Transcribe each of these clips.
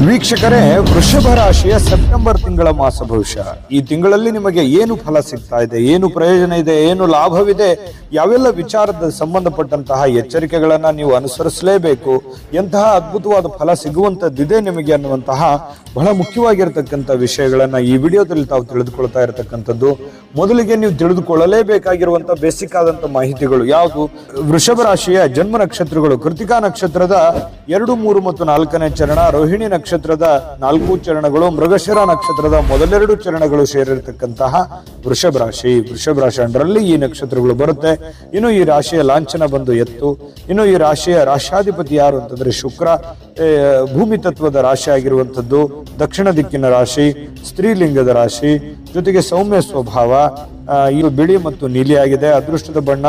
ವೀಕ್ಷಕರೇ, ವೃಷಭ ರಾಶಿಯ ಸೆಪ್ಟೆಂಬರ್ ತಿಂಗಳ ಮಾಸ ಭವಿಷ್ಯ. ಈ ತಿಂಗಳಲ್ಲಿ ನಿಮಗೆ ಏನು ಫಲ ಸಿಗ್ತಾ ಇದೆ, ಏನು ಪ್ರಯೋಜನ ಇದೆ, ಏನು ಲಾಭವಿದೆ, ಯಾವೆಲ್ಲ ವಿಚಾರದ ಸಂಬಂಧಪಟ್ಟಂತಹ ಎಚ್ಚರಿಕೆಗಳನ್ನ ನೀವು ಅನುಸರಿಸಲೇಬೇಕು, ಎಂತಹ ಅದ್ಭುತವಾದ ಫಲ ಸಿಗುವಂತದ್ದಿದೆ ನಿಮಗೆ ಅನ್ನುವಂತಹ ಬಹಳ ಮುಖ್ಯವಾಗಿರತಕ್ಕಂಥ ವಿಷಯಗಳನ್ನ ಈ ವಿಡಿಯೋದಲ್ಲಿ ತಾವು ತಿಳಿದುಕೊಳ್ತಾ ಇರತಕ್ಕಂಥದ್ದು. ಮೊದಲಿಗೆ ನೀವು ತಿಳಿದುಕೊಳ್ಳಲೇಬೇಕಾಗಿರುವಂತಹ ಬೇಸಿಕ್ ಆದಂತ ಮಾಹಿತಿಗಳು ಯಾವುದು? ವೃಷಭ ರಾಶಿಯ ಜನ್ಮ ನಕ್ಷತ್ರಗಳು ಕೃತಿಕಾ ನಕ್ಷತ್ರದ 2, 3 ಮತ್ತು 4ನೇ ಚರಣ, ರೋಹಿಣಿ ನಕ್ಷತ್ರದ 4 ಚರಣಗಳು, ಮೃಗಶಿರ ನಕ್ಷತ್ರದ ಮೊದಲೆರಡು ಚರಣಗಳು ಸೇರಿರತಕ್ಕಂತಹ ವೃಷಭ ರಾಶಿ. ವೃಷಭ ರಾಶಿ ಅಂಡರಲ್ಲಿ ಈ ನಕ್ಷತ್ರಗಳು ಬರುತ್ತೆ. ಇನ್ನು ಈ ರಾಶಿಯ ಲಾಂಛನ ಬಂದು ಎತ್ತು. ಇನ್ನು ಈ ರಾಶಿಯ ರಾಶಾಧಿಪತಿ ಯಾರು ಅಂತಂದ್ರೆ ಶುಕ್ರ. ಭೂಮಿ ತತ್ವದ ರಾಶಿ ಆಗಿರುವಂತದ್ದು, ದಕ್ಷಿಣ ದಿಕ್ಕಿನ ರಾಶಿ, ಸ್ತ್ರೀಲಿಂಗದ ರಾಶಿ, ಜೊತೆಗೆ ಸೌಮ್ಯ ಸ್ವಭಾವ. ಇದು ಬಿಳಿ ಮತ್ತು ನೀಲಿ ಆಗಿದೆ. ಅದೃಷ್ಟದ ಬಣ್ಣ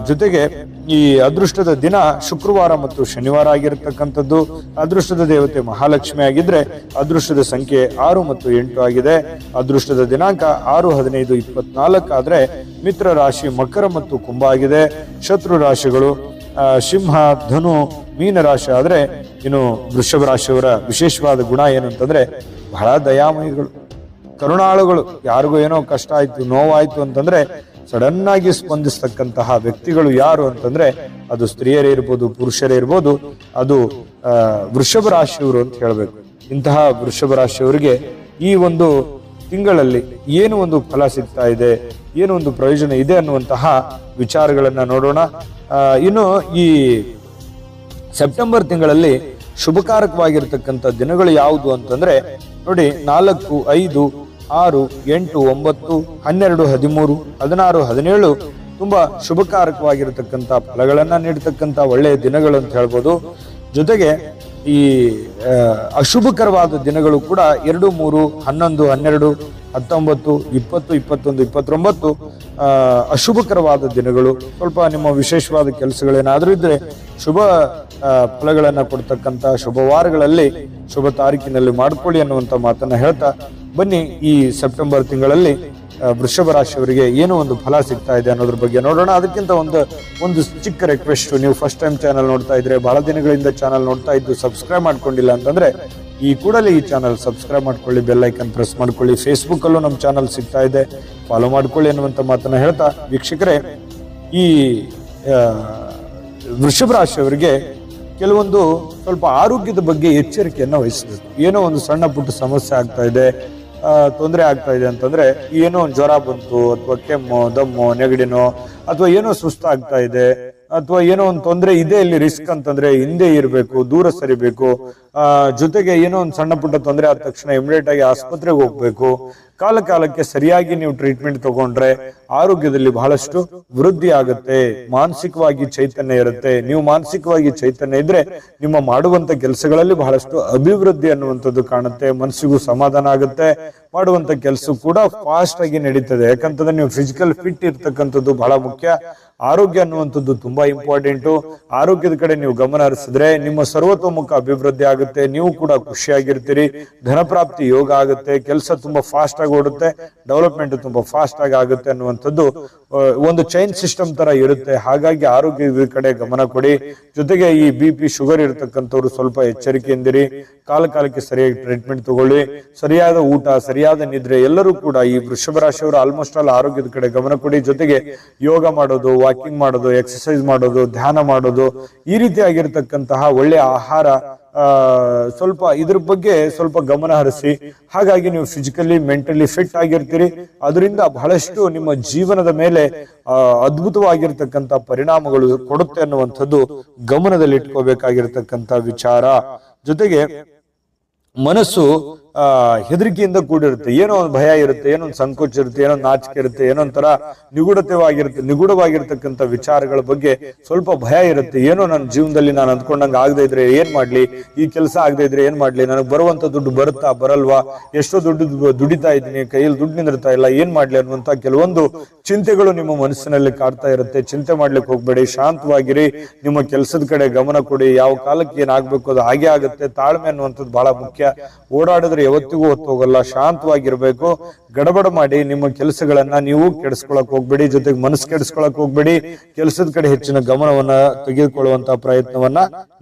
ಜೊತೆಗೆ ಈ ಅದೃಷ್ಟದ ದಿನ ಶುಕ್ರವಾರ ಮತ್ತು ಶನಿವಾರ ಆಗಿರತಕ್ಕಂಥದ್ದು. ಅದೃಷ್ಟದ ದೇವತೆ ಮಹಾಲಕ್ಷ್ಮಿ ಆಗಿದ್ರೆ ಅದೃಷ್ಟದ ಸಂಖ್ಯೆ 6 ಮತ್ತು 8 ಆಗಿದೆ. ಅದೃಷ್ಟದ ದಿನಾಂಕ 6-15-24 ಆದ್ರೆ ಮಿತ್ರ ರಾಶಿ ಮಕರ ಮತ್ತು ಕುಂಭ ಆಗಿದೆ. ಶತ್ರು ರಾಶಿಗಳು ಸಿಂಹ, ಧನು, ಮೀನ ರಾಶಿ ಆದ್ರೆ ಇನ್ನು ವೃಷಭ ರಾಶಿಯವರ ವಿಶೇಷವಾದ ಗುಣ ಏನಂತಂದ್ರೆ ಬಹಳ ದಯಾಮಯಿಗಳು, ಕರುಣಾಳುಗಳು. ಯಾರಿಗೂ ಏನೋ ಕಷ್ಟ ಆಯ್ತು, ನೋವಾಯ್ತು ಅಂತಂದ್ರೆ ಸಡನ್ ಆಗಿ ಸ್ಪಂದಿಸ್ತಕ್ಕಂತಹ ವ್ಯಕ್ತಿಗಳು ಯಾರು ಅಂತಂದ್ರೆ ಅದು ಸ್ತ್ರೀಯರೇ ಇರ್ಬೋದು, ಪುರುಷರೇ ಇರ್ಬೋದು, ಅದು ವೃಷಭ ರಾಶಿಯವರು ಅಂತ ಹೇಳ್ಬೇಕು. ಇಂತಹ ವೃಷಭ ರಾಶಿಯವರಿಗೆ ಈ ಒಂದು ತಿಂಗಳಲ್ಲಿ ಏನು ಒಂದು ಫಲ ಸಿಗ್ತಾ ಇದೆ, ಏನು ಒಂದು ಪ್ರಯೋಜನ ಇದೆ ಅನ್ನುವಂತಹ ವಿಚಾರಗಳನ್ನ ನೋಡೋಣ. ಇನ್ನು ಈ ಸೆಪ್ಟೆಂಬರ್ ತಿಂಗಳಲ್ಲಿ ಶುಭಕಾರಕವಾಗಿರ್ತಕ್ಕಂಥ ದಿನಗಳು ಯಾವುದು ಅಂತಂದ್ರೆ ನೋಡಿ, 4, 5, 6, 8, 9, 12, 13, 16, 17 ತುಂಬಾ ಶುಭಕಾರಕವಾಗಿರತಕ್ಕಂಥ ಫಲಗಳನ್ನ ನೀಡತಕ್ಕಂಥ ಒಳ್ಳೆಯ ದಿನಗಳು ಅಂತ ಹೇಳ್ಬೋದು. ಜೊತೆಗೆ ಈ ಅಶುಭಕರವಾದ ದಿನಗಳು ಕೂಡ 2, 3, 11, 12, 19, 20, 21, 29 ಅಶುಭಕರವಾದ ದಿನಗಳು. ಸ್ವಲ್ಪ ನಿಮ್ಮ ವಿಶೇಷವಾದ ಕೆಲಸಗಳೇನಾದ್ರೂ ಇದ್ರೆ ಶುಭ ಫಲಗಳನ್ನ ಕೊಡ್ತಕ್ಕಂಥ ಶುಭವಾರಗಳಲ್ಲಿ ಶುಭ ತಾರೀಕಿನಲ್ಲಿ ಮಾಡ್ಕೊಳ್ಳಿ ಅನ್ನುವಂಥ ಮಾತನ್ನ ಹೇಳ್ತಾ ಬನ್ನಿ ಈ ಸೆಪ್ಟೆಂಬರ್ ತಿಂಗಳಲ್ಲಿ ವೃಷಭ ರಾಶಿಯವರಿಗೆ ಏನೋ ಒಂದು ಫಲ ಸಿಗ್ತಾ ಇದೆ ಅನ್ನೋದ್ರ ಬಗ್ಗೆ ನೋಡೋಣ. ಅದಕ್ಕಿಂತ ಒಂದು ಚಿಕ್ಕ ರಿಕ್ವೆಸ್ಟ್, ನೀವು ಫಸ್ಟ್ ಟೈಮ್ ಚಾನಲ್ ನೋಡ್ತಾ ಇದ್ರೆ, ಬಹಳ ದಿನಗಳಿಂದ ಚಾನಲ್ ನೋಡ್ತಾ ಇದ್ದು ಸಬ್ಸ್ಕ್ರೈಬ್ ಮಾಡ್ಕೊಂಡಿಲ್ಲ ಅಂತಂದ್ರೆ ಈ ಕೂಡಲೇ ಈ ಚಾನಲ್ ಸಬ್ಸ್ಕ್ರೈಬ್ ಮಾಡ್ಕೊಳ್ಳಿ, ಬೆಲ್ ಐಕನ್ ಪ್ರೆಸ್ ಮಾಡ್ಕೊಳ್ಳಿ. ಫೇಸ್ಬುಕ್ ಅಲ್ಲೂ ನಮ್ಮ ಚಾನಲ್ ಸಿಗ್ತಾ ಇದೆ, ಫಾಲೋ ಮಾಡ್ಕೊಳ್ಳಿ ಅನ್ನುವಂಥ ಮಾತನ್ನ ಹೇಳ್ತಾ ವೀಕ್ಷಕರೇ, ಈ ವೃಷಭ ರಾಶಿಯವರಿಗೆ ಕೆಲವೊಂದು ಸ್ವಲ್ಪ ಆರೋಗ್ಯದ ಬಗ್ಗೆ ಎಚ್ಚರಿಕೆಯನ್ನ ವಹಿಸಬೇಕು. ಏನೋ ಒಂದು ಸಣ್ಣ ಪುಟ್ಟ ಸಮಸ್ಯೆ ಆಗ್ತಾ ಇದೆ, ತೊಂದರೆ ಆಗ್ತಾ ಇದೆ ಅಂತಂದ್ರೆ, ಏನೋ ಒಂದು ಜ್ವರ ಬಂತು ಅಥವಾ ಕೆಮ್ಮು, ದಮ್ಮು, ನೆಗಡಿನೋ ಅಥವಾ ಏನೋ ಸುಸ್ತಾಗ್ತಾ ಇದೆ ಅಥವಾ ಏನೋ ಒಂದು ತೊಂದರೆ ಇದೆ, ಇಲ್ಲಿ ರಿಸ್ಕ್ ಅಂತಂದ್ರೆ ಹಿಂದೆ ಇರಬೇಕು, ದೂರ ಸರಿಬೇಕು. ಜೊತೆಗೆ ಏನೋ ಒಂದು ಸಣ್ಣ ಪುಟ್ಟ ತೊಂದರೆ ಆದ ತಕ್ಷಣ ಇಮಿಡಿಯೇಟ್ ಆಗಿ ಆಸ್ಪತ್ರೆಗೆ ಹೋಗ್ಬೇಕು. ಕಾಲಕ್ಕೆ ಸರಿಯಾಗಿ ನೀವು ಟ್ರೀಟ್ಮೆಂಟ್ ತಗೊಂಡ್ರೆ ಆರೋಗ್ಯದಲ್ಲಿ ಬಹಳಷ್ಟು ವೃದ್ಧಿ ಆಗುತ್ತೆ, ಮಾನಸಿಕವಾಗಿ ಚೈತನ್ಯ ಇರುತ್ತೆ. ನೀವು ಮಾನಸಿಕವಾಗಿ ಚೈತನ್ಯ ಇದ್ರೆ ನಿಮ್ಮ ಮಾಡುವಂತ ಕೆಲಸಗಳಲ್ಲಿ ಬಹಳಷ್ಟು ಅಭಿವೃದ್ಧಿ ಅನ್ನುವಂಥದ್ದು ಕಾಣುತ್ತೆ, ಮನಸ್ಸಿಗೂ ಸಮಾಧಾನ ಆಗುತ್ತೆ, ಮಾಡುವಂತ ಕೆಲಸ ಕೂಡ ಫಾಸ್ಟ್ ಆಗಿ ನಡೀತದೆ. ಯಾಕಂತಂದ್ರೆ ನೀವು ಫಿಸಿಕಲ್ ಫಿಟ್ ಇರ್ತಕ್ಕಂಥದ್ದು ಬಹಳ ಮುಖ್ಯ. ಆರೋಗ್ಯ ಅನ್ನುವಂಥದ್ದು ತುಂಬಾ ಇಂಪಾರ್ಟೆಂಟು. ಆರೋಗ್ಯದ ಕಡೆ ನೀವು ಗಮನ ಹರಿಸಿದ್ರೆ ನಿಮ್ಮ ಸರ್ವತೋಮುಖ ಅಭಿವೃದ್ಧಿ ಆಗುತ್ತೆ, ನೀವು ಕೂಡ ಖುಷಿಯಾಗಿರ್ತೀರಿ, ಧನಪ್ರಾಪ್ತಿ ಯೋಗ ಆಗುತ್ತೆ, ಕೆಲಸ ತುಂಬಾ ಫಾಸ್ಟ್ ಆಗಿ ಓಡುತ್ತೆ, ಡೆವಲಪ್ಮೆಂಟ್ ತುಂಬಾ ಫಾಸ್ಟ್ ಆಗಿ ಆಗುತ್ತೆ ಅನ್ನುವಂಥದ್ದು ಒಂದು ಚೈನ್ ಸಿಸ್ಟಮ್ ತರ ಇರುತ್ತೆ. ಹಾಗಾಗಿ ಆರೋಗ್ಯದ ಕಡೆ ಗಮನ ಕೊಡಿ. ಜೊತೆಗೆ ಈ BP, ಶುಗರ್ ಇರತಕ್ಕಂಥವ್ರು ಸ್ವಲ್ಪ ಎಚ್ಚರಿಕೆಯಿಂದಿರಿ. ಕಾಲಕ್ಕೆ ಸರಿಯಾಗಿ ಟ್ರೀಟ್ಮೆಂಟ್ ತಗೊಳ್ಳಿ, ಸರಿಯಾದ ಊಟ, ಸರಿಯಾದ ನಿದ್ರೆ. ಎಲ್ಲರೂ ಕೂಡ ಈ ವೃಷಭ ರಾಶಿಯವರು ಆಲ್ಮೋಸ್ಟ್ ಆಲ್ ಆರೋಗ್ಯದ ಕಡೆ ಗಮನ ಕೊಡಿ. ಜೊತೆಗೆ ಯೋಗ ಮಾಡೋದು, ವಾಕಿಂಗ್ ಮಾಡೋದು, ಎಕ್ಸರ್ಸೈಸ್ ಮಾಡೋದು, ಧ್ಯಾನ ಮಾಡೋದು, ಈ ರೀತಿಯಾಗಿರ್ತಕ್ಕಂತಹ ಒಳ್ಳೆಯ ಆಹಾರ, ಸ್ವಲ್ಪ ಇದ್ರ ಬಗ್ಗೆ ಸ್ವಲ್ಪ ಗಮನ ಹರಿಸಿ. ಹಾಗಾಗಿ ನೀವು ಫಿಸಿಕಲಿ ಮೆಂಟಲಿ ಫಿಟ್ ಆಗಿರ್ತೀರಿ. ಅದರಿಂದ ಬಹಳಷ್ಟು ನಿಮ್ಮ ಜೀವನದ ಮೇಲೆ ಅದ್ಭುತವಾಗಿರ್ತಕ್ಕಂಥ ಪರಿಣಾಮಗಳು ಕೊಡುತ್ತೆ ಅನ್ನುವಂಥದ್ದು ಗಮನದಲ್ಲಿ ಇಟ್ಕೋಬೇಕಾಗಿರ್ತಕ್ಕಂಥ ವಿಚಾರ. ಜೊತೆಗೆ ಮನಸ್ಸು ಹೆದರಿಕೆಯಿಂದ ಕೂಡಿರುತ್ತೆ. ಏನೋ ಒಂದು ಭಯ ಇರುತ್ತೆ, ಏನೋ ಒಂದು ಸಂಕೋಚ ಇರುತ್ತೆ, ಏನೋ ನಾಚಿಕೆ ಇರುತ್ತೆ, ಏನೋ ಒಂಥರ ನಿಗೂಢವಾಗಿರ್ತಕ್ಕಂಥ ವಿಚಾರಗಳ ಬಗ್ಗೆ ಸ್ವಲ್ಪ ಭಯ ಇರುತ್ತೆ. ಏನೋ ನನ್ನ ಜೀವನದಲ್ಲಿ ನಾನು ಅಂದ್ಕೊಂಡಂಗೆ ಆಗದೆ ಇದ್ರೆ ಏನ್ ಮಾಡ್ಲಿ, ಈ ಕೆಲಸ ಆಗದೆ ಇದ್ರೆ ಏನ್ ಮಾಡ್ಲಿ, ನನಗೆ ಬರುವಂತ ದುಡ್ಡು ಬರುತ್ತಾ ಬರಲ್ವಾ, ಎಷ್ಟೋ ದುಡ್ಡು ದುಡಿತಾ ಇದ್ದೀನಿ, ಕೈಯಲ್ಲಿ ದುಡ್ಡು ನಿಂದಿರ್ತಾ ಇಲ್ಲ, ಏನ್ ಮಾಡ್ಲಿ ಅನ್ನುವಂತ ಕೆಲವೊಂದು ಚಿಂತೆಗಳು ನಿಮ್ಮ ಮನಸ್ಸಿನಲ್ಲಿ ಕಾಡ್ತಾ ಇರುತ್ತೆ. ಚಿಂತೆ ಮಾಡ್ಲಿಕ್ಕೆ ಹೋಗ್ಬೇಡಿ, ಶಾಂತವಾಗಿರಿ, ನಿಮ್ಮ ಕೆಲಸದ ಕಡೆ ಗಮನ ಕೊಡಿ. ಯಾವ ಕಾಲಕ್ಕೆ ಏನಾಗ್ಬೇಕು ಅದು ಹಾಗೆ ಆಗುತ್ತೆ. ತಾಳ್ಮೆ ಅನ್ನುವಂಥದ್ದು ಬಹಳ ಮುಖ್ಯ. ಓಡಾಡಿದ್ರೆ ಯಾವತ್ತಿಗೂ ಹೊತ್ತು ಹೋಗಲ್ಲ. ಶಾಂತವಾಗಿರ್ಬೇಕು. ಗಡಬಡ ಮಾಡಿ ನಿಮ್ಮ ಕೆಲಸಗಳನ್ನ ನೀವು ಕೆಡಿಸ್ಕೊಳಕ್ ಹೋಗ್ಬೇಡಿ, ಜೊತೆಗೆ ಮನಸ್ಸು ಕೆಡಿಸ್ಕೊಳಕ್ ಹೋಗ್ಬೇಡಿ. ಕೆಲಸದ ಕಡೆ ಹೆಚ್ಚಿನ ಗಮನವನ್ನ ತೆಗೆದುಕೊಳ್ಳುವಂತ ಪ್ರಯತ್ನವನ್ನ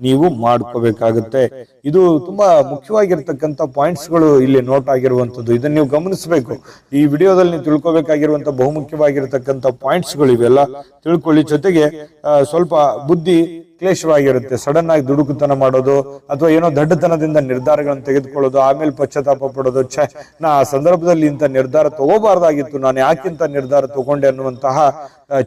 ನೀವು ಮಾಡ್ಕೋಬೇಕಾಗುತ್ತೆ. ಇದು ತುಂಬಾ ಮುಖ್ಯವಾಗಿರ್ತಕ್ಕಂಥ ಪಾಯಿಂಟ್ಸ್ ಗಳು ಇಲ್ಲಿ ನೋಟ್ ಆಗಿರುವಂತದ್ದು. ಇದನ್ನ ನೀವು ಗಮನಿಸಬೇಕು. ಈ ವಿಡಿಯೋದಲ್ಲಿ ನೀವು ತಿಳ್ಕೊಬೇಕಾಗಿರುವಂತ ಬಹುಮುಖ್ಯವಾಗಿರ್ತಕ್ಕಂಥ ಪಾಯಿಂಟ್ಸ್ ಗಳು ಇವೆಲ್ಲ ತಿಳ್ಕೊಳ್ಳಿ. ಜೊತೆಗೆ ಸ್ವಲ್ಪ ಬುದ್ಧಿ ಕ್ಲೇಶವಾಗಿರುತ್ತೆ. ಸಡನ್ ಆಗಿ ದುಡುಕುತನ ಮಾಡೋದು ಅಥವಾ ಏನೋ ದಡ್ಡತನದಿಂದ ನಿರ್ಧಾರಗಳನ್ನು ತೆಗೆದುಕೊಳ್ಳೋದು, ಆಮೇಲೆ ಪಶ್ಚಾತ್ತಾಪ ಪಡೋದು, ನಾ ಆ ಸಂದರ್ಭದಲ್ಲಿ ಇಂಥ ನಿರ್ಧಾರ ತಗೋಬಾರ್ದಾಗಿತ್ತು, ನಾನು ಯಾಕಿಂತ ನಿರ್ಧಾರ ತಗೊಂಡೆ ಅನ್ನುವಂತಹ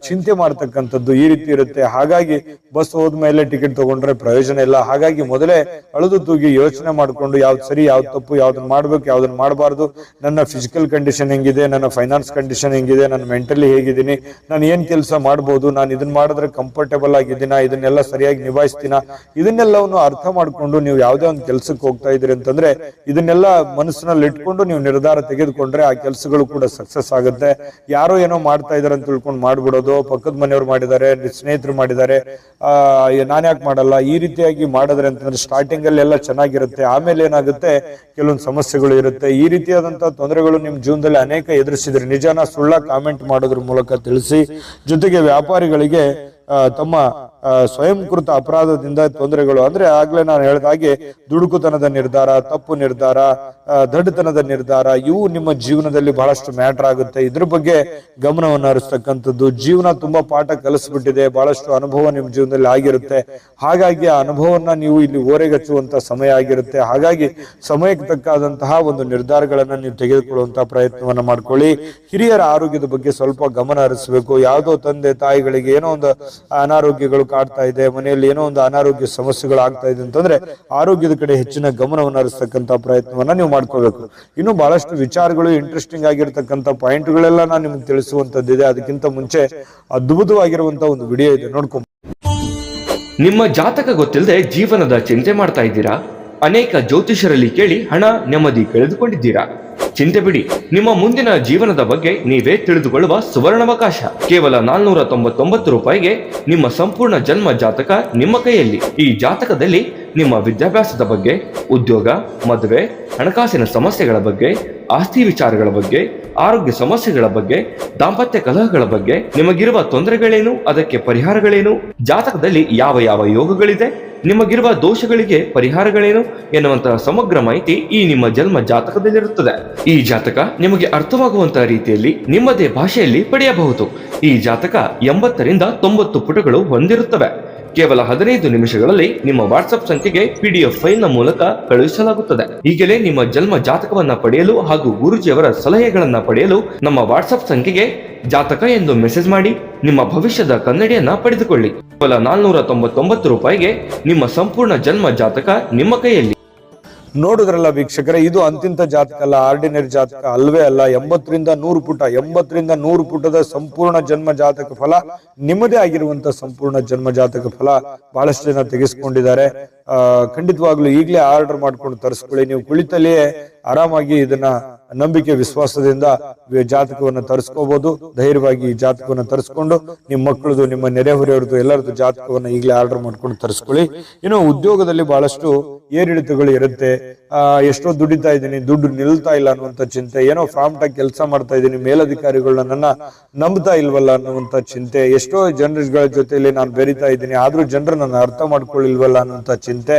ಚಿಂತೆ ಮಾಡ್ತಕ್ಕಂಥದ್ದು ಈ ರೀತಿ ಇರುತ್ತೆ. ಹಾಗಾಗಿ ಬಸ್ ಹೋದ್ಮೇಲೆ ಟಿಕೆಟ್ ತಗೊಂಡ್ರೆ ಪ್ರಯೋಜನ ಇಲ್ಲ. ಹಾಗಾಗಿ ಮೊದಲೇ ಅಳುದು ತೂಗಿ ಯೋಚನೆ ಮಾಡ್ಕೊಂಡು ಯಾವ್ದು ಸರಿ, ಯಾವ್ದು ತಪ್ಪು, ಯಾವ್ದನ್ನ ಮಾಡ್ಬೇಕು, ಯಾವ್ದನ್ನ ಮಾಡಬಾರ್ದು, ನನ್ನ ಫಿಸಿಕಲ್ ಕಂಡೀಷನ್ ಹೆಂಗಿದೆ, ನನ್ನ ಫೈನಾನ್ಸ್ ಕಂಡೀಷನ್ ಹೆಂಗಿದೆ, ನಾನು ಮೆಂಟಲಿ ಹೇಗಿದ್ದೀನಿ, ನಾನು ಏನ್ ಕೆಲಸ ಮಾಡ್ಬೋದು, ನಾನು ಇದನ್ನ ಮಾಡಿದ್ರೆ ಕಂಫರ್ಟೇಬಲ್ ಆಗಿದ್ದೀನ, ಇದನ್ನೆಲ್ಲ ಸರಿಯಾಗಿ ನಿಭಾಯಿಸ್ತೀನ, ಇದನ್ನೆಲ್ಲವನ್ನು ಅರ್ಥ ಮಾಡ್ಕೊಂಡು ನೀವು ಯಾವುದೇ ಒಂದು ಕೆಲಸಕ್ಕೆ ಹೋಗ್ತಾ ಇದ್ರಿ ಅಂತಂದ್ರೆ ಇದನ್ನೆಲ್ಲ ಮನಸ್ಸಿನಲ್ಲಿ ಇಟ್ಕೊಂಡು ನೀವು ನಿರ್ಧಾರ ತೆಗೆದುಕೊಂಡ್ರೆ ಆ ಕೆಲಸಗಳು ಕೂಡ ಸಕ್ಸಸ್ ಆಗುತ್ತೆ. ಯಾರೋ ಏನೋ ಮಾಡ್ತಾ ಇದಾರೆ ಅಂತ ತಿಳ್ಕೊಂಡು ಮಾಡ್ಬಿಡೋದು, ಪಕ್ಕದ ಮನೆಯವ್ರು ಮಾಡಿದ್ದಾರೆ, ಸ್ನೇಹಿತರು ಮಾಡಿದ್ದಾರೆ, ನಾನ್ ಯಾಕೆ ಮಾಡಲ್ಲ, ಈ ರೀತಿಯಾಗಿ ಮಾಡಿದ್ರೆ ಅಂತಂದ್ರೆ ಸ್ಟಾರ್ಟಿಂಗ್ ಅಲ್ಲಿ ಎಲ್ಲ ಚೆನ್ನಾಗಿರುತ್ತೆ. ಆಮೇಲೆ ಏನಾಗುತ್ತೆ, ಕೆಲವೊಂದು ಸಮಸ್ಯೆಗಳು ಇರುತ್ತೆ. ಈ ರೀತಿಯಾದಂತಹ ತೊಂದರೆಗಳು ನಿಮ್ ಜೀವನದಲ್ಲಿ ಅನೇಕ ಎದುರಿಸಿದ್ರಿ. ನಿಜಾನ ಸುಳ್ಳ ಕಾಮೆಂಟ್ ಮಾಡೋದ್ರ ಮೂಲಕ ತಿಳಿಸಿ. ಜೊತೆಗೆ ವ್ಯಾಪಾರಿಗಳಿಗೆ ತಮ್ಮ ಸ್ವಯಂಕೃತ ಅಪರಾಧದಿಂದ ತೊಂದರೆಗಳು ಅಂದ್ರೆ ಆಗ್ಲೇ ನಾನು ಹೇಳಿದ ಹಾಗೆ ದುಡುಕುತನದ ನಿರ್ಧಾರ, ತಪ್ಪು ನಿರ್ಧಾರ, ದಡ್ಡತನದ ನಿರ್ಧಾರ, ಇವು ನಿಮ್ಮ ಜೀವನದಲ್ಲಿ ಬಹಳಷ್ಟು ಮ್ಯಾಟರ್ ಆಗುತ್ತೆ. ಇದ್ರ ಬಗ್ಗೆ ಗಮನವನ್ನು ಹರಿಸ್ತಕ್ಕಂಥದ್ದು. ಜೀವನ ತುಂಬಾ ಪಾಠ ಕಲಿಸ್ಬಿಟ್ಟಿದೆ, ಬಹಳಷ್ಟು ಅನುಭವ ನಿಮ್ಮ ಜೀವನದಲ್ಲಿ ಆಗಿರುತ್ತೆ. ಹಾಗಾಗಿ ಆ ಅನುಭವವನ್ನ ನೀವು ಇಲ್ಲಿ ಓರೆಗಚ್ಚುವಂತ ಸಮಯ ಆಗಿರುತ್ತೆ. ಹಾಗಾಗಿ ಸಮಯಕ್ಕೆ ತಕ್ಕಾದಂತಹ ಒಂದು ನಿರ್ಧಾರಗಳನ್ನ ನೀವು ತೆಗೆದುಕೊಳ್ಳುವಂತಹ ಪ್ರಯತ್ನವನ್ನ ಮಾಡ್ಕೊಳ್ಳಿ. ಹಿರಿಯರ ಆರೋಗ್ಯದ ಬಗ್ಗೆ ಸ್ವಲ್ಪ ಗಮನ ಹರಿಸಬೇಕು. ಯಾವುದೋ ತಂದೆ ತಾಯಿಗಳಿಗೆ ಏನೋ ಒಂದು ಅನಾರೋಗ್ಯಗಳು ಕಾಡ್ತಾ ಇದೆ, ಮನೆಯಲ್ಲಿ ಏನೋ ಒಂದು ಅನಾರೋಗ್ಯ ಸಮಸ್ಯೆಗಳು ಆಗ್ತಾ ಇದೆ ಅಂತಂದ್ರೆ ಆರೋಗ್ಯದ ಕಡೆ ಹೆಚ್ಚಿನ ಗಮನವನ್ನು ಹರಿಸ್ತಕ್ಕಂಥ ಪ್ರಯತ್ನವನ್ನ ನೀವು ಮಾಡ್ಕೋಬೇಕು. ಇನ್ನು ಬಹಳಷ್ಟು ವಿಚಾರಗಳು, ಇಂಟ್ರೆಸ್ಟಿಂಗ್ ಆಗಿರ್ತಕ್ಕಂಥ ಪಾಯಿಂಟ್ಗಳೆಲ್ಲ ನಾನು ನಿಮ್ಗೆ ತಿಳಿಸುವಂತದ್ದಿದೆ. ಅದಕ್ಕಿಂತ ಮುಂಚೆ ಅದ್ಭುತವಾಗಿರುವಂತಹ ಒಂದು ವಿಡಿಯೋ ಇದೆ, ನೋಡ್ಕೊಂಡ್. ನಿಮ್ಮ ಜಾತಕ ಗೊತ್ತಿಲ್ಲದೆ ಜೀವನದ ಚಿಂತೆ ಮಾಡ್ತಾ ಇದ್ದೀರಾ? ಅನೇಕ ಜ್ಯೋತಿಷರಲ್ಲಿ ಕೇಳಿ ಹಣ, ನೆಮ್ಮದಿ ಕಳೆದುಕೊಂಡಿದ್ದೀರಾ? ಚಿಂತೆ ಬಿಡಿ, ನಿಮ್ಮ ಮುಂದಿನ ಜೀವನದ ಬಗ್ಗೆ ನೀವೇ ತಿಳಿದುಕೊಳ್ಳುವ ಸುವರ್ಣಾವಕಾಶ. ಕೇವಲ 499 ರೂಪಾಯಿಗೆ ನಿಮ್ಮ ಸಂಪೂರ್ಣ ಜನ್ಮ ಜಾತಕ ನಿಮ್ಮ ಕೈಯಲ್ಲಿ. ಈ ಜಾತಕದಲ್ಲಿ ನಿಮ್ಮ ವಿದ್ಯಾಭ್ಯಾಸದ ಬಗ್ಗೆ, ಉದ್ಯೋಗ, ಮದುವೆ, ಹಣಕಾಸಿನ ಸಮಸ್ಯೆಗಳ ಬಗ್ಗೆ, ಆಸ್ತಿ ವಿಚಾರಗಳ ಬಗ್ಗೆ, ಆರೋಗ್ಯ ಸಮಸ್ಯೆಗಳ ಬಗ್ಗೆ, ದಾಂಪತ್ಯ ಕಲಹಗಳ ಬಗ್ಗೆ, ನಿಮಗಿರುವ ತೊಂದರೆಗಳೇನು, ಅದಕ್ಕೆ ಪರಿಹಾರಗಳೇನು, ಜಾತಕದಲ್ಲಿ ಯಾವ ಯಾವ ಯೋಗಗಳಿದೆ, ನಿಮಗಿರುವ ದೋಷಗಳಿಗೆ ಪರಿಹಾರಗಳೇನು ಎನ್ನುವಂತಹ ಸಮಗ್ರ ಮಾಹಿತಿ ಈ ನಿಮ್ಮ ಜನ್ಮ ಜಾತಕದಲ್ಲಿರುತ್ತದೆ. ಈ ಜಾತಕ ನಿಮಗೆ ಅರ್ಥವಾಗುವಂತಹ ರೀತಿಯಲ್ಲಿ ನಿಮ್ಮದೇ ಭಾಷೆಯಲ್ಲಿ ಪಡೆಯಬಹುದು. ಈ ಜಾತಕ 80ರಿಂದ 90 ಪುಟಗಳು ಹೊಂದಿರುತ್ತವೆ. ಕೇವಲ 15 ನಿಮಿಷಗಳಲ್ಲಿ ನಿಮ್ಮ ವಾಟ್ಸ್ಆಪ್ ಸಂಖ್ಯೆಗೆ PDF ಫೈಲ್ ನ ಮೂಲಕ ಕಳುಹಿಸಲಾಗುತ್ತದೆ. ಈಗಲೇ ನಿಮ್ಮ ಜನ್ಮ ಜಾತಕವನ್ನ ಪಡೆಯಲು ಹಾಗೂ ಗುರುಜಿಯವರ ಸಲಹೆಗಳನ್ನ ಪಡೆಯಲು ನಮ್ಮ ವಾಟ್ಸ್ಆಪ್ ಸಂಖ್ಯೆಗೆ ಜಾತಕ ಎಂದು ಮೆಸೇಜ್ ಮಾಡಿ ನಿಮ್ಮ ಭವಿಷ್ಯದ ಕನ್ನಡಿಯನ್ನ ಪಡೆದುಕೊಳ್ಳಿ. ಕೇವಲ 499 ರೂಪಾಯಿಗೆ ನಿಮ್ಮ ಸಂಪೂರ್ಣ ಜನ್ಮ ಜಾತಕ ನಿಮ್ಮ ಕೈಯಲ್ಲಿ. ನೋಡಿದ್ರಲ್ಲ ವೀಕ್ಷಕರೇ, ಇದು ಅಂತಿಂತ ಜಾತಕ ಅಲ್ಲ, ಆರ್ಡಿನರಿ ಜಾತಕ ಅಲ್ವೇ ಅಲ್ಲ. 80ರಿಂದ 100 ಪುಟ, 80ರಿಂದ 100 ಪುಟದ ಸಂಪೂರ್ಣ ಜನ್ಮ ಜಾತಕ ಫಲ, ನಿಮ್ಮದೇ ಆಗಿರುವಂತ ಸಂಪೂರ್ಣ ಜನ್ಮ ಜಾತಕ ಫಲ ಬಹಳಷ್ಟು ಜನ ತೆಗೆಸ್ಕೊಂಡಿದ್ದಾರೆ. ಖಂಡಿತವಾಗ್ಲೂ ಈಗಲೇ ಆರ್ಡರ್ ಮಾಡ್ಕೊಂಡು ತರಿಸ್ಕೊಳ್ಳಿ. ನೀವು ಕುಳಿತಲ್ಲಿಯೇ ಆರಾಮಾಗಿ ಇದನ್ನ ನಂಬಿಕೆ ವಿಶ್ವಾಸದಿಂದ ಜಾತಕವನ್ನು ತರಿಸ್ಕೋಬಹುದು. ಧೈರ್ಯವಾಗಿ ಈ ಜಾತಕವನ್ನು ತರಿಸ್ಕೊಂಡು ನಿಮ್ಮ ಮಕ್ಕಳದು, ನಿಮ್ಮ ನೆರೆಹೊರೆಯವ್ರದ್ದು ಎಲ್ಲರದ್ದು ಜಾತಕವನ್ನ ಈಗಲೇ ಆರ್ಡರ್ ಮಾಡ್ಕೊಂಡು ತರಿಸ್ಕೊಳ್ಳಿ. ಇನ್ನು ಉದ್ಯೋಗದಲ್ಲಿ ಬಹಳಷ್ಟು ಏರಿಳಿತಗಳು ಇರುತ್ತೆ. ಎಷ್ಟೋ ದುಡಿತಾ ಇದ್ದೀನಿ, ದುಡ್ಡು ನಿಲ್ತಾ ಇಲ್ಲ ಅನ್ನುವಂತ ಚಿಂತೆ, ಏನೋ ಫಾರ್ಮ್ಟ್ ಆಗಿ ಕೆಲಸ ಮಾಡ್ತಾ ಇದ್ದೀನಿ, ಮೇಲಧಿಕಾರಿಗಳನ್ನ ನನ್ನ ನಂಬ್ತಾ ಇಲ್ವಲ್ಲ ಅನ್ನುವಂತ ಚಿಂತೆ, ಎಷ್ಟೋ ಜನರ ಜೊತೆಯಲ್ಲಿ ನಾನು ಬೆರಿತಾ ಇದ್ದೀನಿ ಆದ್ರೂ ಜನರು ನನ್ನ ಅರ್ಥ ಮಾಡ್ಕೊಳ್ಳಿಲ್ವಲ್ಲ ಅನ್ನುವಂತ ಚಿಂತೆ,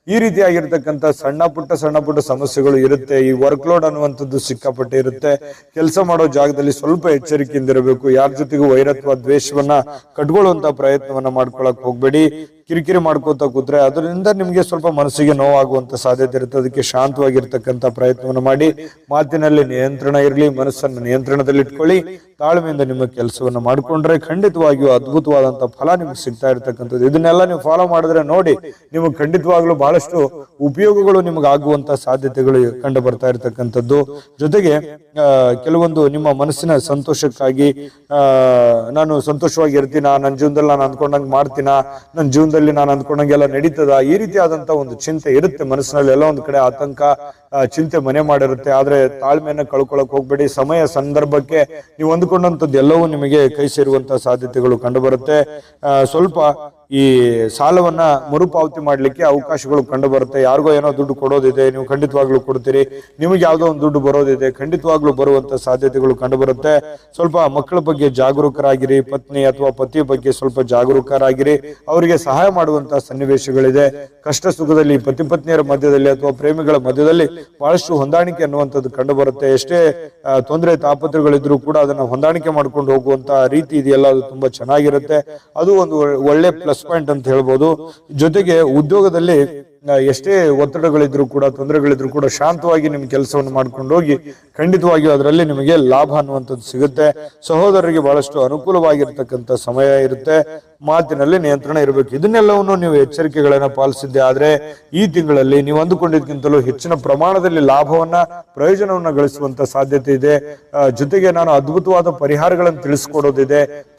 ಈ ರೀತಿಯಾಗಿರ್ತಕ್ಕಂಥ ಸಣ್ಣ ಪುಟ್ಟ ಸಮಸ್ಯೆಗಳು ಇರುತ್ತೆ. ಈ ವರ್ಕ್ ಲೋಡ್ ಅನ್ನುವಂಥದ್ದು ಸಿಕ್ಕಾಪಟ್ಟೆ ಇರುತ್ತೆ. ಕೆಲಸ ಮಾಡೋ ಜಾಗದಲ್ಲಿ ಸ್ವಲ್ಪ ಎಚ್ಚರಿಕೆಯಿಂದ ಇರಬೇಕು. ಯಾರ ಜೊತೆಗೂ ವೈರತ್ವ, ದ್ವೇಷವನ್ನ ಕಟ್ಕೊಳ್ಳುವಂತ ಪ್ರಯತ್ನವನ್ನ ಮಾಡ್ಕೊಳಕ್ ಹೋಗ್ಬೇಡಿ. ಕಿರಿಕಿರಿ ಮಾಡ್ಕೋತಾ ಕೂತ್ರೆ ಅದರಿಂದ ನಿಮ್ಗೆ ಸ್ವಲ್ಪ ಮನಸ್ಸಿಗೆ ನೋವಾಗುವಂತ ಸಾಧ್ಯತೆ ಇರುತ್ತೆ. ಅದಕ್ಕೆ ಶಾಂತವಾಗಿರ್ತಕ್ಕಂಥ ಪ್ರಯತ್ನವನ್ನು ಮಾಡಿ. ಮಾತಿನಲ್ಲಿ ನಿಯಂತ್ರಣ ಇರಲಿ, ಮನಸ್ಸನ್ನು ನಿಯಂತ್ರಣದಲ್ಲಿ ಇಟ್ಕೊಳ್ಳಿ. ತಾಳ್ಮೆಯಿಂದ ನಿಮ್ಮ ಕೆಲಸವನ್ನ ಮಾಡ್ಕೊಂಡ್ರೆ ಖಂಡಿತವಾಗಿಯೂ ಅದ್ಭುತವಾದಂತ ಫಲ ನಿಮ್ಗೆ ಸಿಗ್ತಾ ಇರ್ತಕ್ಕಂಥದ್ದು. ಇದನ್ನೆಲ್ಲ ನೀವು ಫಾಲೋ ಮಾಡಿದ್ರೆ ನೋಡಿ, ನಿಮಗೆ ಖಂಡಿತವಾಗ್ಲೂ ಬಹಳಷ್ಟು ಉಪಯೋಗಗಳು ನಿಮ್ಗೆ ಆಗುವಂತ ಸಾಧ್ಯತೆಗಳು ಕಂಡು ಬರ್ತಾ ಇರ್ತಕ್ಕಂಥದ್ದು. ಜೊತೆಗೆ ಕೆಲವೊಂದು ನಿಮ್ಮ ಮನಸ್ಸಿನ ಸಂತೋಷಕ್ಕಾಗಿ ನಾನು ಸಂತೋಷವಾಗಿ ಇರ್ತೀನ, ನನ್ನ ಜೀವನದಲ್ಲಿ ನಾನು ಅಂದ್ಕೊಂಡಂಗೆ ಮಾಡ್ತೀನ, ನನ್ನ ಜೀವನದಲ್ಲಿ ನಾನು ಅಂದ್ಕೊಂಡಂಗೆಲ್ಲ ನಡೀತದ, ಈ ರೀತಿಯಾದಂತ ಒಂದು ಚಿಂತೆ ಇರುತ್ತೆ ಮನಸ್ಸಿನಲ್ಲಿ. ಎಲ್ಲ ಒಂದು ಕಡೆ ಆತಂಕ, ಚಿಂತೆ ಮನೆ ಮಾಡಿರುತ್ತೆ. ಆದ್ರೆ ತಾಳ್ಮೆಯನ್ನ ಕಳ್ಕೊಳಕ್ ಹೋಗ್ಬೇಡಿ. ಸಮಯ ಸಂದರ್ಭಕ್ಕೆ ನೀವು ಅಂದ್ಕೊಂಡಂಥದ್ದು ಎಲ್ಲವೂ ನಿಮಗೆ ಕೈ ಸೇರುವಂತ ಸಾಧ್ಯತೆಗಳು ಕಂಡು ಬರುತ್ತೆ. ಸ್ವಲ್ಪ ಈ ಸಾಲವನ್ನ ಮರುಪಾವತಿ ಮಾಡ್ಲಿಕ್ಕೆ ಅವಕಾಶಗಳು ಕಂಡು ಬರುತ್ತೆ. ಯಾರಿಗೋ ಏನೋ ದುಡ್ಡು ಕೊಡೋದಿದೆ, ನೀವು ಖಂಡಿತವಾಗ್ಲೂ ಕೊಡ್ತೀರಿ. ನಿಮಗೆ ಯಾವ್ದೋ ಒಂದು ದುಡ್ಡು ಬರೋದಿದೆ, ಖಂಡಿತವಾಗ್ಲೂ ಬರುವಂತ ಸಾಧ್ಯತೆಗಳು ಕಂಡು ಬರುತ್ತೆ. ಸ್ವಲ್ಪ ಮಕ್ಕಳ ಬಗ್ಗೆ ಜಾಗರೂಕರಾಗಿರಿ, ಪತ್ನಿ ಅಥವಾ ಪತಿಯ ಬಗ್ಗೆ ಸ್ವಲ್ಪ ಜಾಗರೂಕರಾಗಿರಿ. ಅವರಿಗೆ ಸಹಾಯ ಮಾಡುವಂತಹ ಸನ್ನಿವೇಶಗಳಿದೆ. ಕಷ್ಟ ಸುಖದಲ್ಲಿ ಪತಿ ಪತ್ನಿಯರ ಮಧ್ಯದಲ್ಲಿ ಅಥವಾ ಪ್ರೇಮಿಗಳ ಮಧ್ಯದಲ್ಲಿ ಬಹಳಷ್ಟು ಹೊಂದಾಣಿಕೆ ಅನ್ನುವಂಥದ್ದು ಕಂಡು ಬರುತ್ತೆ. ಎಷ್ಟೇ ತೊಂದರೆ ತಾಪತ್ರಗಳಿದ್ರು ಕೂಡ ಅದನ್ನ ಹೊಂದಾಣಿಕೆ ಮಾಡ್ಕೊಂಡು ಹೋಗುವಂತ ರೀತಿ ಇದೆಯಲ್ಲ, ಅದು ತುಂಬಾ ಚೆನ್ನಾಗಿರುತ್ತೆ. ಅದು ಒಂದು ಒಳ್ಳೆ ಪ್ಲಸ್ ಪಾಯಿಂಟ್ ಅಂತ ಹೇಳ್ಬೋದು. ಜೊತೆಗೆ ಉದ್ಯೋಗದಲ್ಲಿ ಎಷ್ಟೇ ಒತ್ತಡಗಳಿದ್ರು ಕೂಡ, ತೊಂದರೆಗಳಿದ್ರು ಕೂಡ ಶಾಂತವಾಗಿ ನಿಮ್ ಕೆಲಸವನ್ನು ಮಾಡ್ಕೊಂಡು ಹೋಗಿ ಖಂಡಿತವಾಗಿಯೂ ಅದರಲ್ಲಿ ನಿಮಗೆ ಲಾಭ ಅನ್ನುವಂಥದ್ದು ಸಿಗುತ್ತೆ. ಸಹೋದರರಿಗೆ ಬಹಳಷ್ಟು ಅನುಕೂಲವಾಗಿರ್ತಕ್ಕಂಥ ಸಮಯ ಇರುತ್ತೆ. ಮಾತಿನಲ್ಲಿ ನಿಯಂತ್ರಣ ಇರಬೇಕು. ಇದನ್ನೆಲ್ಲವನ್ನು ನೀವು ಎಚ್ಚರಿಕೆಗಳನ್ನ ಪಾಲಿಸಿದ್ದೆ ಆದ್ರೆ ಈ ತಿಂಗಳಲ್ಲಿ ನೀವು ಅಂದುಕೊಂಡಿದ್ದಕ್ಕಿಂತಲೂ ಹೆಚ್ಚಿನ ಪ್ರಮಾಣದಲ್ಲಿ ಲಾಭವನ್ನ, ಪ್ರಯೋಜನವನ್ನ ಗಳಿಸುವಂತ ಸಾಧ್ಯತೆ ಇದೆ. ಜೊತೆಗೆ ನಾನು ಅದ್ಭುತವಾದ ಪರಿಹಾರಗಳನ್ನು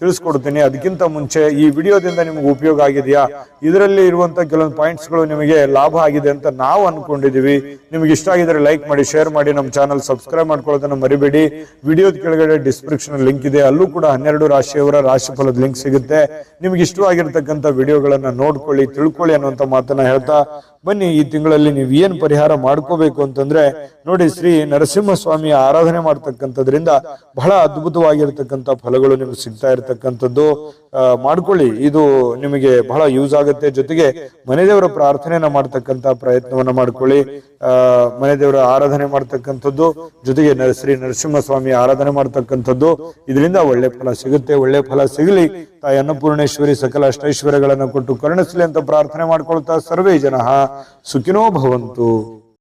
ತಿಳಿಸ್ಕೊಡ್ತೀನಿ. ಅದಕ್ಕಿಂತ ಮುಂಚೆ ಈ ವಿಡಿಯೋದಿಂದ ನಿಮಗೆ ಉಪಯೋಗ ಆಗಿದೆಯಾ, ಇದರಲ್ಲಿ ಇರುವಂತ ಕೆಲವೊಂದು ಪಾಯಿಂಟ್ಸ್ ಗಳು ನಿಮಗೆ ಲಾಭ ಆಗಿದೆ ಅಂತ ನಾವು ಅನ್ಕೊಂಡಿದೀವಿ. ನಿಮ್ಗೆ ಇಷ್ಟ ಆಗಿದ್ರೆ ಲೈಕ್ ಮಾಡಿ, ಶೇರ್ ಮಾಡಿ, ನಮ್ಮ ಚಾನಲ್ ಸಬ್ಸ್ಕ್ರೈಬ್ ಮಾಡ್ಕೊಳ್ಳೋದನ್ನ ಮರಿಬೇಡಿ. ವಿಡಿಯೋದ ಕೆಳಗಡೆ ಡಿಸ್ಕ್ರಿಪ್ಷನ್ ಲಿಂಕ್ ಇದೆ, ಅಲ್ಲೂ ಕೂಡ 12 ರಾಶಿಯವರ ರಾಶಿಫಲದ ಲಿಂಕ್ ಸಿಗುತ್ತೆ. ನಿಮ್ಗೆ ಇಷ್ಟವಾಗಿರ್ತಕ್ಕಂಥ ವಿಡಿಯೋಗಳನ್ನ ನೋಡ್ಕೊಳ್ಳಿ, ತಿಳ್ಕೊಳ್ಳಿ ಅನ್ನುವಂತ ಮಾತನ್ನ ಹೇಳ್ತಾ ಬನ್ನಿ. ಈ ತಿಂಗಳಲ್ಲಿ ನೀವು ಏನ್ ಪರಿಹಾರ ಮಾಡ್ಕೋಬೇಕು ಅಂತಂದ್ರೆ ನೋಡಿ, ಶ್ರೀ ನರಸಿಂಹಸ್ವಾಮಿಯ ಆರಾಧನೆ ಮಾಡ್ತಕ್ಕಂಥದ್ರಿಂದ ಬಹಳ ಅದ್ಭುತವಾಗಿರ್ತಕ್ಕಂಥ ಫಲಗಳು ನಿಮ್ಗೆ ಸಿಗ್ತಾ ಇರ್ತಕ್ಕಂಥದ್ದು. ಮಾಡ್ಕೊಳ್ಳಿ, ಇದು ನಿಮಗೆ ಬಹಳ ಯೂಸ್ ಆಗುತ್ತೆ. ಜೊತೆಗೆ ಮನೆ ದೇವರ ಪ್ರಾರ್ಥನೆಯನ್ನ ಮಾಡ್ತಕ್ಕಂಥ ಪ್ರಯತ್ನವನ್ನ ಮಾಡ್ಕೊಳ್ಳಿ. ಮನೆ ದೇವರ ಆರಾಧನೆ ಮಾಡ್ತಕ್ಕಂಥದ್ದು, ಜೊತೆಗೆ ಶ್ರೀ ನರಸಿಂಹಸ್ವಾಮಿ ಆರಾಧನೆ ಮಾಡ್ತಕ್ಕಂಥದ್ದು, ಇದರಿಂದ ಒಳ್ಳೆ ಫಲ ಸಿಗುತ್ತೆ. ಒಳ್ಳೆ ಫಲ ಸಿಗಲಿ. ತಾಯಿ ಅನ್ನಪೂರ್ಣೇಶ್ವರಿ ಸಕಲ ಅಷ್ಟೈಶ್ವರ್ಯಗಳನ್ನು ಕೊಟ್ಟು ಕರುಣಿಸಲಿ ಅಂತ ಪ್ರಾರ್ಥನೆ ಮಾಡ್ಕೊಳ್ತಾ ಸರ್ವೇ ಜನಃ ಸುಖಿನೋ ಭವಂತು.